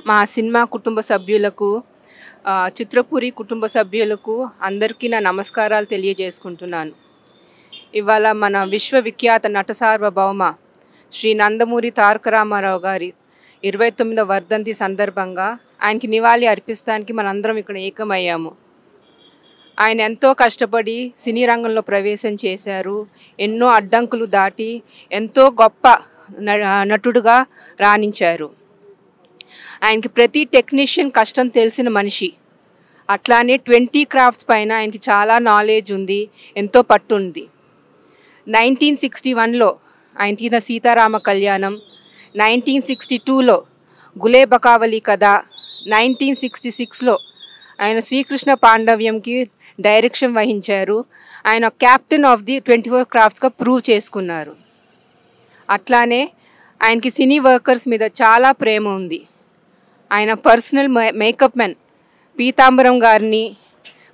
మా సినిమా కుటుంబ సభ్యులకు చిత్రపురి కుటుంబ సభ్యులకు అందరికీ నా నమస్కారాలు తెలియజేసుకుంటున్నాను. ఇవాళ మన విశ్వవిఖ్యాత నట సార్వభౌమ శ్రీ నందమూరి తారక రామారావు గారి 29వ వర్ధంతి సందర్భంగా ఆయనకి నివాళి అర్పిస్తానికి మనందరం ఇక్కడ ఏకమయ్యాము. ఆయన ఎంతో కష్టపడి సినీ రంగంలో ప్రవేశం చేశారు. ఎన్నో అడ్డంకులు దాటి ఎంతో గొప్ప నటుడుగా రాణించారు. ఆయనకి ప్రతి టెక్నీషియన్ కష్టం తెలిసిన మనిషి. అట్లానే 20 క్రాఫ్ట్స్ పైన ఆయనకి చాలా నాలెడ్జ్ ఉంది, ఎంతో పట్టు ఉంది. 1961లో ఆయన తీసిన సీతారామ కళ్యాణం, 1962లో గులే బకావలి కథ, 1966లో ఆయన శ్రీకృష్ణ పాండవ్యంకి డైరెక్షన్ వహించారు. ఆయన క్యాప్టెన్ ఆఫ్ ది 24 క్రాఫ్ట్స్గా ప్రూవ్ చేసుకున్నారు. అట్లానే ఆయనకి సినీ వర్కర్స్ మీద చాలా ప్రేమ ఉంది. ఆయన పర్సనల్ మేకప్ మ్యాన్ పీతాంబరం గారిని,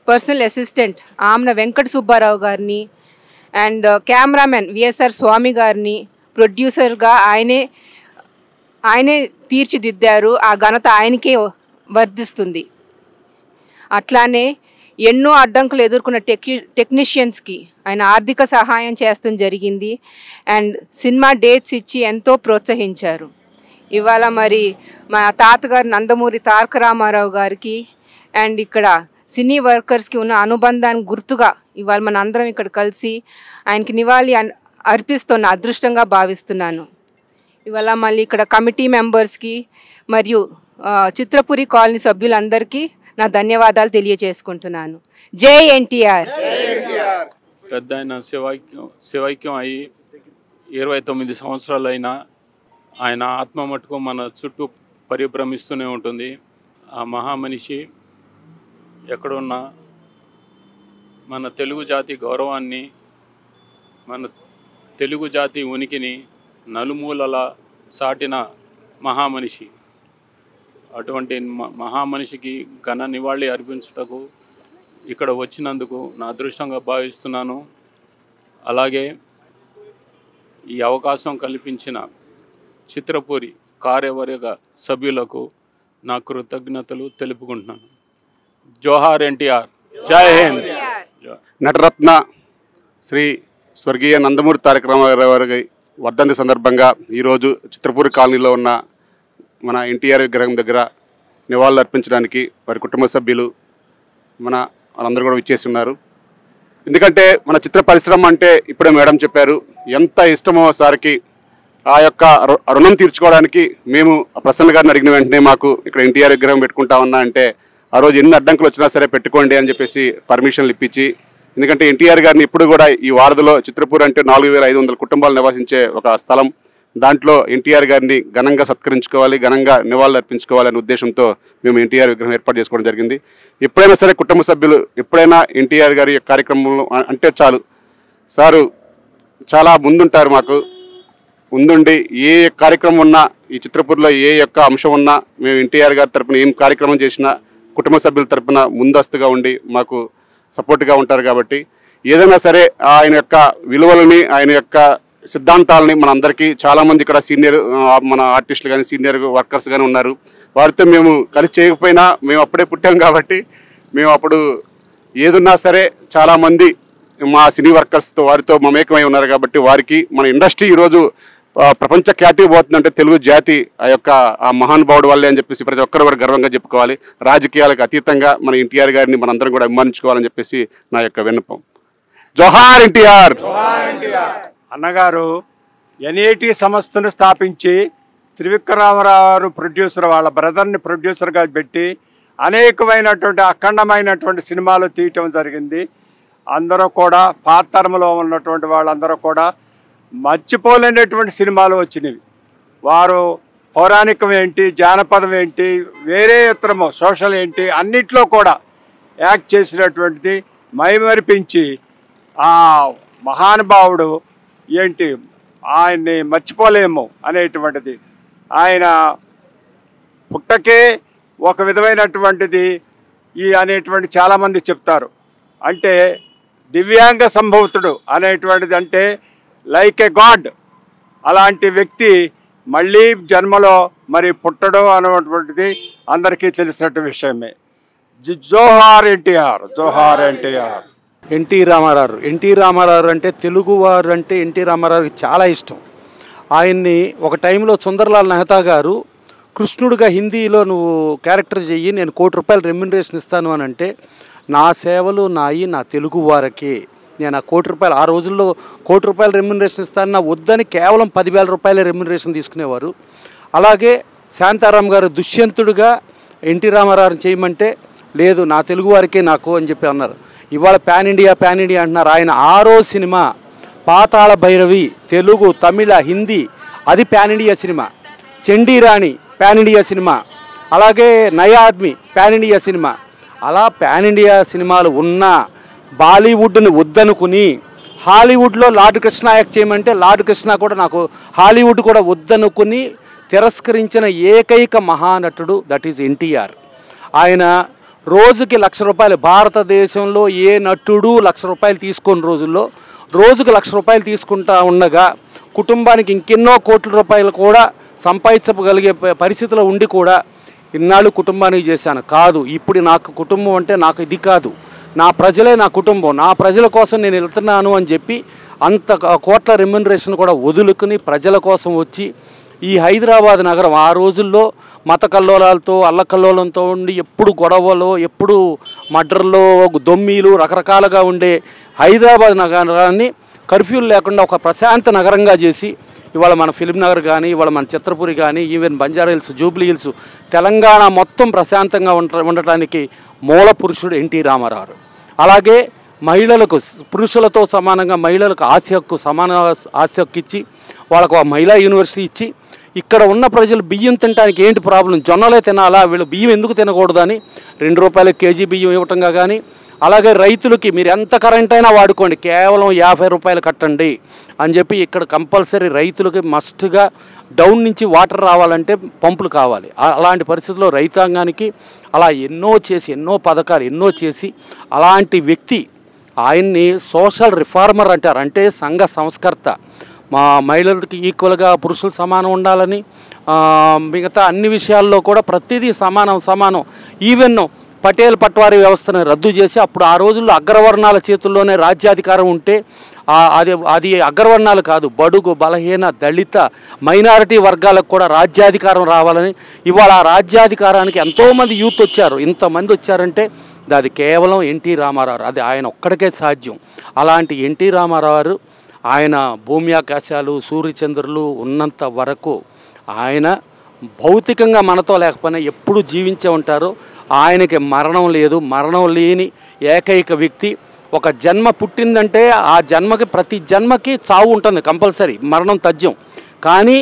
పర్సనల్ అసిస్టెంట్ ఆమ్న వెంకట సుబ్బారావు గారిని అండ్ కెమెరామెన్ విఎస్ఆర్ స్వామి గారిని ప్రొడ్యూసర్గా ఆయనే తీర్చిదిద్దారు. ఆ ఘనత ఆయనకే వర్ధిస్తుంది. అట్లానే ఎన్నో అడ్డంకులు ఎదుర్కొన్న టెక్నీషియన్స్కి ఆయన ఆర్థిక సహాయం చేస్తూ జరిగింది అండ్ సినిమా డేట్స్ ఇచ్చి ఎంతో ప్రోత్సహించారు. ఇవాళ మరి మా తాతగారు నందమూరి తారక రామారావు గారికి అండ్ ఇక్కడ సినీ వర్కర్స్కి ఉన్న అనుబంధానికి గుర్తుగా ఇవాళ మన అందరం ఇక్కడ కలిసి ఆయనకి నివాళి అర్పిస్తున్న అదృష్టంగా భావిస్తున్నాను. ఇవాళ మళ్ళీ ఇక్కడ కమిటీ మెంబర్స్కి మరియు చిత్రపురి కాలనీ సభ్యులందరికీ నా ధన్యవాదాలు తెలియజేసుకుంటున్నాను. జై ఎన్టీఆర్. పెద్ద ఆయన శివైక్యం అయ్యి 29 సంవత్సరాలైనా ఆయన ఆత్మ మటుకు మన చుట్టూ పరిభ్రమిస్తూనే ఉంటుంది. ఆ మహామనిషి ఎక్కడున్నా మన తెలుగు జాతి గౌరవాన్ని, మన తెలుగు జాతి ఉనికిని నలుమూలలా చాటిన మహామనిషి. అటువంటి మహామనిషికి ఘన నివాళి అర్పించుటకు ఇక్కడ వచ్చినందుకు నా అదృష్టంగా భావిస్తున్నాను. అలాగే ఈ అవకాశం కల్పించిన చిత్రపురి కార్యవర్గ సభ్యులకు నా కృతజ్ఞతలు తెలుపుకుంటున్నాను. జోహార్ ఎన్టీఆర్, జై హింద్. నటరత్న శ్రీ స్వర్గీయ నందమూరి తారక రామారావు గారి వర్ధంతి సందర్భంగా ఈరోజు చిత్రపూరి కాలనీలో ఉన్న మన ఎన్టీఆర్ విగ్రహం దగ్గర నివాళులు అర్పించడానికి వారి కుటుంబ సభ్యులు వాళ్ళందరూ కూడా విచ్చేసి ఉన్నారు. ఎందుకంటే మన చిత్ర పరిశ్రమ అంటే ఇప్పుడే మేడం చెప్పారు, ఎంత ఇష్టమో సార్కి ఆ యొక్క రుణం తీర్చుకోవడానికి మేము ప్రసన్న గారిని అడిగిన వెంటనే మాకు ఇక్కడ ఎన్టీఆర్ విగ్రహం పెట్టుకుంటామన్నా అంటే ఆ రోజు ఎన్ని అడ్డంకులు వచ్చినా సరే పెట్టుకోండి అని చెప్పేసి పర్మిషన్లు ఇప్పించి, ఎందుకంటే ఎన్టీఆర్ గారిని ఇప్పుడు కూడా ఈ వారధిలో చిత్రపూర్ అంటే 4500 కుటుంబాలు నివసించే ఒక స్థలం, దాంట్లో ఎన్టీఆర్ గారిని ఘనంగా సత్కరించుకోవాలి, ఘనంగా నివాళులు అర్పించుకోవాలనే ఉద్దేశంతో మేము ఎన్టీఆర్ విగ్రహం ఏర్పాటు చేసుకోవడం జరిగింది. ఎప్పుడైనా సరే కుటుంబ సభ్యులు ఎప్పుడైనా ఎన్టీఆర్ గారి కార్యక్రమంలో అంటే చాలు సారు చాలా ముందుంటారు. మాకు ముందుండి ఏ కార్యక్రమం ఉన్నా, ఈ చిత్రపూర్లో ఏ యొక్క అంశం ఉన్నా మేము ఎన్టీఆర్ గారి తరపున ఏం కార్యక్రమం చేసినా కుటుంబ సభ్యుల తరపున ముందస్తుగా ఉండి మాకు సపోర్ట్గా ఉంటారు. కాబట్టి ఏదైనా సరే ఆయన యొక్క విలువలని, ఆయన యొక్క సిద్ధాంతాలని మనందరికీ చాలామంది ఇక్కడ సీనియర్ మన ఆర్టిస్టులు కానీ సీనియర్ వర్కర్స్ కానీ ఉన్నారు. వారితో మేము కలిసి చేయకపోయినా మేము అప్పుడే పుట్టాం కాబట్టి మేము అప్పుడు ఏదున్నా సరే చాలామంది మా సినీ వర్కర్స్తో వారితో మమేకమై ఉన్నారు. కాబట్టి వారికి మన ఇండస్ట్రీ ఈరోజు ప్రపంచ ఖ్యాతి పోతుందంటే తెలుగు జాతి ఆ మహానుభావుడు వల్లే అని చెప్పేసి ప్రతి ఒక్కరు కూడా గర్వంగా చెప్పుకోవాలి. రాజకీయాలకు అతీతంగా మన ఎన్టీఆర్ గారిని మనందరం కూడా అభిమానించుకోవాలని చెప్పేసి నా యొక్క విన్నపం. జోహార్ ఎన్టీఆర్. అన్నగారు ఎన్ఐటి సంస్థను స్థాపించి త్రివిక్రమరావు ప్రొడ్యూసర్ వాళ్ళ బ్రదర్ని ప్రొడ్యూసర్గా పెట్టి అనేకమైనటువంటి అఖండమైనటువంటి సినిమాలు తీయటం జరిగింది. అందరూ కూడా పాత తరంలో ఉన్నటువంటి వాళ్ళందరూ కూడా మర్చిపోలేనటువంటి సినిమాలు వచ్చినవి. వారు పౌరాణికం ఏంటి, జానపదం ఏంటి, వేరే ఇతరము సోషల్ ఏంటి అన్నిట్లో కూడా యాక్ట్ చేసినటువంటిది మైమరిపించి ఆ మహానుభావుడు ఏంటి ఆయన్ని మర్చిపోలేము అనేటువంటిది. ఆయన పుట్టకే ఒక విధమైనటువంటిది అనేటువంటి చాలామంది చెప్తారు. అంటే దివ్యాంగ సంభూతుడు అనేటువంటిది అంటే లైక్ ఏ గాడ్. అలాంటి వ్యక్తి మళ్ళీ జన్మలో మరి పుట్టడం అనేటువంటిది అందరికీ తెలిసినట్టు విషయమే. జోహార్ ఎన్టీఆర్, జోహార్ ఎన్టీఆర్. ఎన్టీ రామారావు అంటే తెలుగువారు అంటే ఎన్టీ రామారావుకి చాలా ఇష్టం. ఆయన్ని ఒక టైంలో సుందర్లాల్ మెహతా గారు కృష్ణుడిగా హిందీలో నువ్వు క్యారెక్టర్ చెయ్యి, నేను ₹1,00,00,000 రెమ్యునరేషన్ ఇస్తాను అని అంటే, నా సేవలు నాయి నా తెలుగు వారికి, నేను ఆ ₹1,00,00,000 ఆ రోజుల్లో ₹1,00,00,000 రెమ్యునరేషన్ ఇస్తాను నా వద్దని కేవలం ₹10,000 రెమ్యునరేషన్ తీసుకునేవారు. అలాగే శాంతారాం గారు దుష్యంతుడిగా ఎన్టీ రామారావుని చేయమంటే, లేదు నా తెలుగు వారికే నాకు అని చెప్పి అన్నారు. ఇవాళ ప్యాన్ ఇండియా అంటున్నారు. ఆయన 6వ సినిమా పాతాళ భైరవి తెలుగు, తమిళ, హిందీ అది pan India cinema. Chandirani pan India cinema. అలాగే నయా ఆద్మీ ప్యాన్ ఇండియా సినిమా. అలా ప్యాన్ ఇండియా సినిమాలు ఉన్న బాలీవుడ్ని వద్దనుకుని హాలీవుడ్లో లార్డ్ కృష్ణ యాక్ట్ చేయమంటే లార్డ్ కృష్ణ కూడా నాకు హాలీవుడ్ కూడా వద్దనుకుని తిరస్కరించిన ఏకైక మహానటుడు దట్ ఈజ్ ఎన్టీఆర్. ఆయన రోజుకి ₹1,00,000, భారతదేశంలో ఏ నటుడు ₹1,00,000 తీసుకున్న రోజుల్లో రోజుకు ₹1,00,000 తీసుకుంటా ఉండగా కుటుంబానికి ఇంకెన్నో కోట్ల రూపాయలు కూడా సంపాదించగలిగే పరిస్థితిలో ఉండి కూడా ఇన్నాళ్ళు కుటుంబానికి చేశాను. కాదు, ఇప్పుడు నాకు కుటుంబం అంటే నాకు ఇది కాదు, నా ప్రజలే నా కుటుంబం, నా ప్రజల కోసం నేను వెళ్తున్నాను అని చెప్పి అంత కోట్ల రెమ్యునరేషన్ కూడా వదులుకుని ప్రజల కోసం వచ్చి ఈ హైదరాబాద్ నగరం ఆ రోజుల్లో మత కల్లోలాలతో అల్లకల్లోలంతో ఉండి ఎప్పుడు గొడవలు, ఎప్పుడు మర్డర్లు, దొమ్మీలు రకరకాలుగా ఉండే హైదరాబాద్ నగరాన్ని కర్ఫ్యూలు లేకుండా ఒక ప్రశాంత నగరంగా చేసి ఇవాళ మన ఫిలిం నగర్ కానీ, ఇవాళ మన చిత్రపురి కానీ, even Banjara hills, Jubilee hills, Telangana మొత్తం ప్రశాంతంగా ఉండటానికి మూల పురుషుడు ఎన్టీ రామారావు. అలాగే మహిళలకు పురుషులతో సమానంగా మహిళలకు సమాన ఆస్తి హక్కు ఇచ్చి వాళ్ళకు ఆ మహిళా యూనివర్సిటీ ఇచ్చి ఇక్కడ ఉన్న ప్రజలు బియ్యం తినడానికి ఏంటి ప్రాబ్లం, జొన్నలే తినాలా, వీళ్ళు బియ్యం ఎందుకు తినకూడదని ₹2 కేజీ బియ్యం ఇవ్వటంగా కానీ, అలాగే రైతులకి మీరు ఎంత కరెంట్ అయినా వాడుకోండి కేవలం ₹50 కట్టండి అని చెప్పి ఇక్కడ కంపల్సరీ రైతులకి మస్ట్గా డౌన్ నుంచి వాటర్ రావాలంటే పంపులు కావాలి. అలాంటి పరిస్థితుల్లో రైతాంగానికి అలా ఎన్నో పథకాలు ఎన్నో చేసి అలాంటి వ్యక్తి ఆయన్ని సోషల్ రిఫార్మర్ అంటారు. అంటే సంఘ సంస్కర్త. మా మహిళలకి ఈక్వల్గా పురుషులు సమానం ఉండాలని, మిగతా అన్ని విషయాల్లో కూడా ప్రతిదీ సమానం. ఈవెన్ పటేల్ పట్వారీ వ్యవస్థను రద్దు చేసి అప్పుడు ఆ రోజుల్లో అగ్రవర్ణాల చేతుల్లోనే రాజ్యాధికారం ఉంటే అది అగ్రవర్ణాలు కాదు, బడుగు బలహీన దళిత మైనారిటీ వర్గాలకు కూడా రాజ్యాధికారం రావాలని ఇవాళ ఆ రాజ్యాధికారానికి ఎంతోమంది యూత్ వచ్చారు. ఇంతమంది వచ్చారంటే అది కేవలం ఎన్టీ రామారావు, అది ఆయన ఒక్కడికే సాధ్యం. అలాంటి ఎన్టీ రామారావు ఆయన భూమి ఆకాశాలు సూర్యచంద్రులు ఉన్నంత వరకు ఆయన భౌతికంగా మనతో లేకపోయినా ఎప్పుడు జీవించే ఉంటారు. ఆయనకి మరణం లేదు, మరణం లేని ఏకైక వ్యక్తి. ఒక జన్మ పుట్టిందంటే ఆ జన్మకి ప్రతి జన్మకి చావు ఉంటుంది కంపల్సరీ, మరణం తథ్యం. కానీ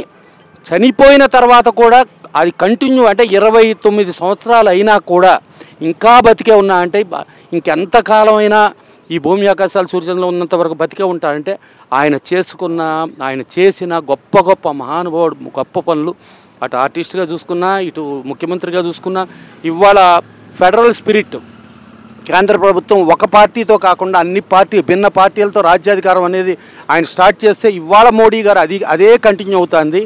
చనిపోయిన తర్వాత కూడా అది కంటిన్యూ అంటే 29 సంవత్సరాలు అయినా కూడా ఇంకా బతికే ఉన్నా అంటే ఇంకెంతకాలం అయినా ఈ భూమి ఆకాశాలు సూర్యచంద్రులు ఉన్నంత వరకు బతికే ఉంటారంటే ఆయన చేసిన గొప్ప మహానుభావుడు గొప్ప పనులు. అటు ఆర్టిస్ట్గా చూసుకున్నా, ఇటు ముఖ్యమంత్రిగా చూసుకున్నా, ఇవాళ ఫెడరల్ స్పిరిట్, కేంద్ర ప్రభుత్వం ఒక పార్టీతో కాకుండా భిన్న పార్టీలతో రాజ్యాధికారం అనేది ఆయన స్టార్ట్ చేస్తే ఇవాళ మోడీ గారు అదే కంటిన్యూ అవుతుంది.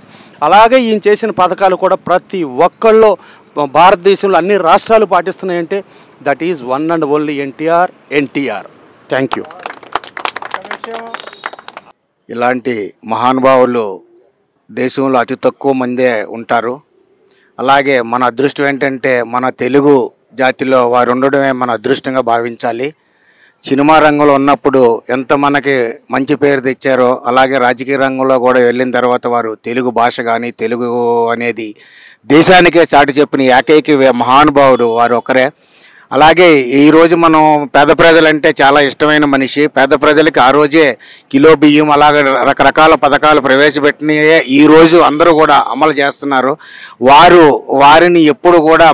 అలాగే ఈయన చేసిన పథకాలు కూడా ప్రతి ఒక్కళ్ళు భారతదేశంలో అన్ని రాష్ట్రాలు పాటిస్తున్నాయంటే that is one and only NTR. Thank you. ఇలాంటి మహానుభావులు దేశంలో అతి తక్కువ మందే ఉంటారు. అలాగే మన అదృష్టం ఏంటంటే మన తెలుగు జాతిలో వారు ఉండడమే మన అదృష్టంగా భావించాలి. సినిమా రంగంలో ఉన్నప్పుడు ఎంత మనకి మంచి పేరు తెచ్చారో అలాగే రాజకీయ రంగంలో కూడా వెళ్ళిన తర్వాత వారు తెలుగు భాష కానీ తెలుగు అనేది దేశానికే చాటి చెప్పిన ఏకైక మహానుభావుడు వారు ఒకరే. అలాగే ఈరోజు మనం పేద ప్రజలంటే చాలా ఇష్టమైన మనిషి. పేద ప్రజలకి ఆ రోజే కిలో బియ్యం అలాగే రకరకాల పథకాలు ప్రవేశపెట్టినయే ఈరోజు అందరూ కూడా అమలు చేస్తున్నారు. వారిని ఎప్పుడు కూడా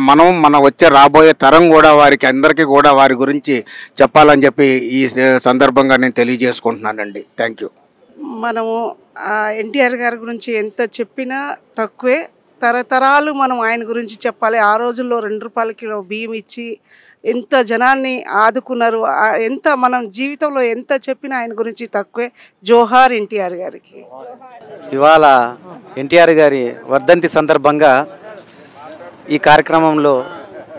మన వచ్చే రాబోయే తరం కూడా వారికి అందరికీ కూడా వారి గురించి చెప్పాలని చెప్పి ఈ సందర్భంగా నేను తెలియజేసుకుంటున్నానండి. Thank you. మనము ఎన్టీఆర్ గారి గురించి ఎంత చెప్పినా తక్కువే. తరతరాలు మనం ఆయన గురించి చెప్పాలి. ఆ రోజుల్లో ₹2 కిలో బియ్యం ఇచ్చి ఎంత జనాన్ని ఆదుకున్నారు. ఎంత మనం జీవితంలో ఎంత చెప్పినా ఆయన గురించి తక్కువే. జోహార్ ఎన్టీఆర్ గారికి. ఇవాళ ఎన్టీఆర్ గారి వర్ధంతి సందర్భంగా ఈ కార్యక్రమంలో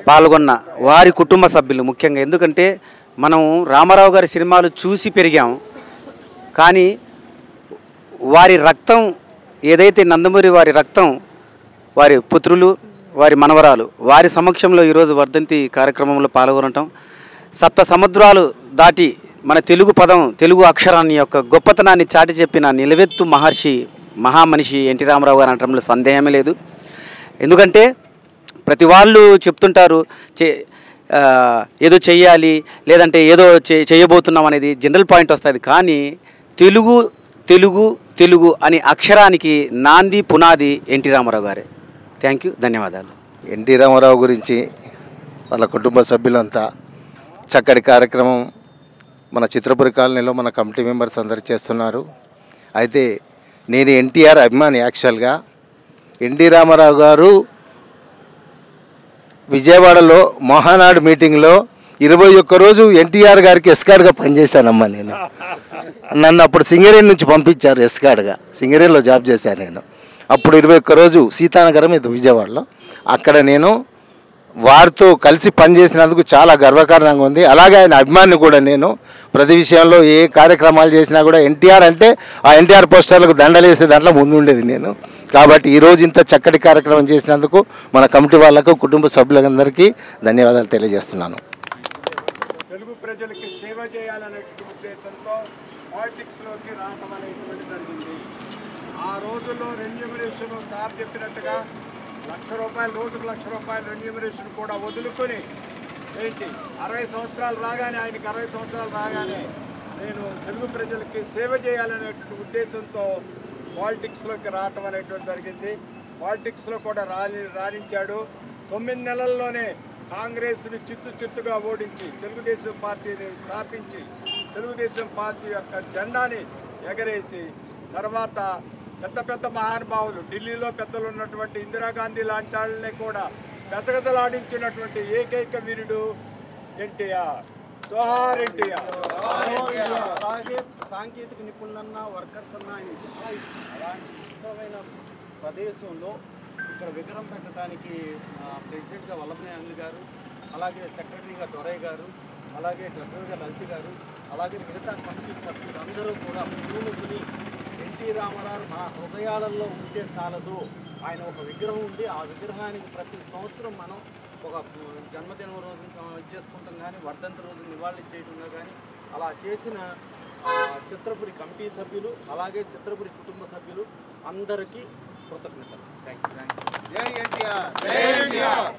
పాల్గొన్న వారి కుటుంబ సభ్యులు ముఖ్యంగా, ఎందుకంటే మనం రామారావు గారి సినిమాలు చూసి పెరిగాం, కానీ వారి రక్తం ఏదైతే నందమూరి వారి రక్తం, వారి పుత్రులు, వారి మనవరాలు, వారి సమక్షంలో ఈరోజు వర్ధంతి కార్యక్రమంలో పాల్గొనటం, సప్త సముద్రాలు దాటి మన తెలుగు పదం, తెలుగు అక్షరాన్ని యొక్క గొప్పతనాన్ని చాటి చెప్పిన నిలవెత్తు మహర్షి, మహామనిషి ఎన్టీ రామారావు గారు అనటంలో సందేహమే లేదు. ఎందుకంటే ప్రతి వాళ్ళు చెప్తుంటారు ఏదో చెయ్యాలి, లేదంటే ఏదో చేయబోతున్నాం అనేది జనరల్ పాయింట్ వస్తుంది, కానీ తెలుగు తెలుగు తెలుగు అనే అక్షరానికి నాంది పునాది ఎన్టీ రామారావు గారే. థ్యాంక్ యూ, ధన్యవాదాలు. ఎన్టీ రామారావు గురించి వాళ్ళ కుటుంబ సభ్యులంతా చక్కటి కార్యక్రమం మన చిత్రపురి కాలనీలో మన కమిటీ మెంబర్స్ అందరు చేస్తున్నారు. అయితే నేను ఎన్టీఆర్ అభిమాని. యాక్చువల్గా ఎన్టీ రామారావు గారు విజయవాడలో మహానాడు మీటింగ్లో 21 రోజు ఎన్టీఆర్ గారికి ఎస్కార్డ్గా పనిచేశానమ్మా నేను. నన్ను అప్పుడు సింగరేణి నుంచి పంపించారు ఎస్కార్డ్గా. సింగరేణిలో జాబ్ చేశాను నేను. అప్పుడు 21 రోజు సీతానగరం ఇది విజయవాడలో. అక్కడ నేను వారితో కలిసి పనిచేసినందుకు చాలా గర్వకారణంగా ఉంది. అలాగే ఆయన అభిమాని కూడా నేను. ప్రతి విషయంలో ఏ కార్యక్రమాలు చేసినా కూడా ఎన్టీఆర్ అంటే ఆ ఎన్టీఆర్ పోస్టర్లకు దండలేసే దాంట్లో ముందుండేది నేను. కాబట్టి ఈరోజు ఇంత చక్కటి కార్యక్రమం చేసినందుకు మన కమిటీ వాళ్ళకు, కుటుంబ సభ్యులందరికీ ధన్యవాదాలు తెలియజేస్తున్నాను. తెలుగు ప్రజలకి సేవ చేయాలనే ఉద్దేశంతో పాలిటిక్స్లోకి రావడం అనేటువంటి జరిగింది. ఆ రోజుల్లో రెన్యూమరేషన్ సార్ చెప్పినట్టుగా ₹1,00,000 రోజుకు ₹1,00,000 రెన్యూమరేషన్ కూడా వదులుకొని 60 సంవత్సరాలు రాగానే, ఆయనకి 60 సంవత్సరాలు రాగానే నేను తెలుగు ప్రజలకి సేవ చేయాలనే ఉద్దేశంతో పాలిటిక్స్లోకి రావటం అనేటువంటి జరిగింది. పాలిటిక్స్లో కూడా రాణించాడు. 9 నెలల్లోనే కాంగ్రెస్ని చిత్తుగా ఓడించి తెలుగుదేశం పార్టీని స్థాపించి తెలుగుదేశం పార్టీ యొక్క జెండాని ఎగరేసి, తర్వాత పెద్ద మహానుభావులు, ఢిల్లీలో పెద్దలు ఉన్నటువంటి ఇందిరాగాంధీ లాంటి వాళ్ళని కూడా గజగజలాడించినటువంటి ఏకైక వీరుడు ఎన్టీఆర్. జోహార్ ఎన్టీఆర్. అలాగే సాంకేతిక నిపుణులన్న, వర్కర్స్ అన్న ఆయన చాలా ఇష్టం. అలాంటి ఇష్టమైన ప్రదేశంలో ఇక్కడ విగ్రహం పెట్టడానికి ప్రెసిడెంట్గా వల్లభనేని అనిల్ గారు, అలాగే సెక్రటరీగా దొరయ్య గారు, అలాగే ట్రెజరర్గా లలిత గారు, అలాగే మిగతా కమిటీ సభ్యులు అందరూ కూడా పూనుకుని ఎన్టీ రామారావు మన హృదయాలలో ఉంటే చాలదు, ఆయన ఒక విగ్రహం ఉంది, ఆ విగ్రహానికి ప్రతి సంవత్సరం మనం ఒక జన్మదినం రోజు చేసుకుంటాం, కానీ వర్ధంతి రోజు నివాళి చేయటంగా కానీ అలా చేసిన చిత్రపురి కమిటీ సభ్యులు, అలాగే చిత్రపురి కుటుంబ సభ్యులు అందరికీ కృతజ్ఞతలు. Thank you. జై ఎన్టీఆర్.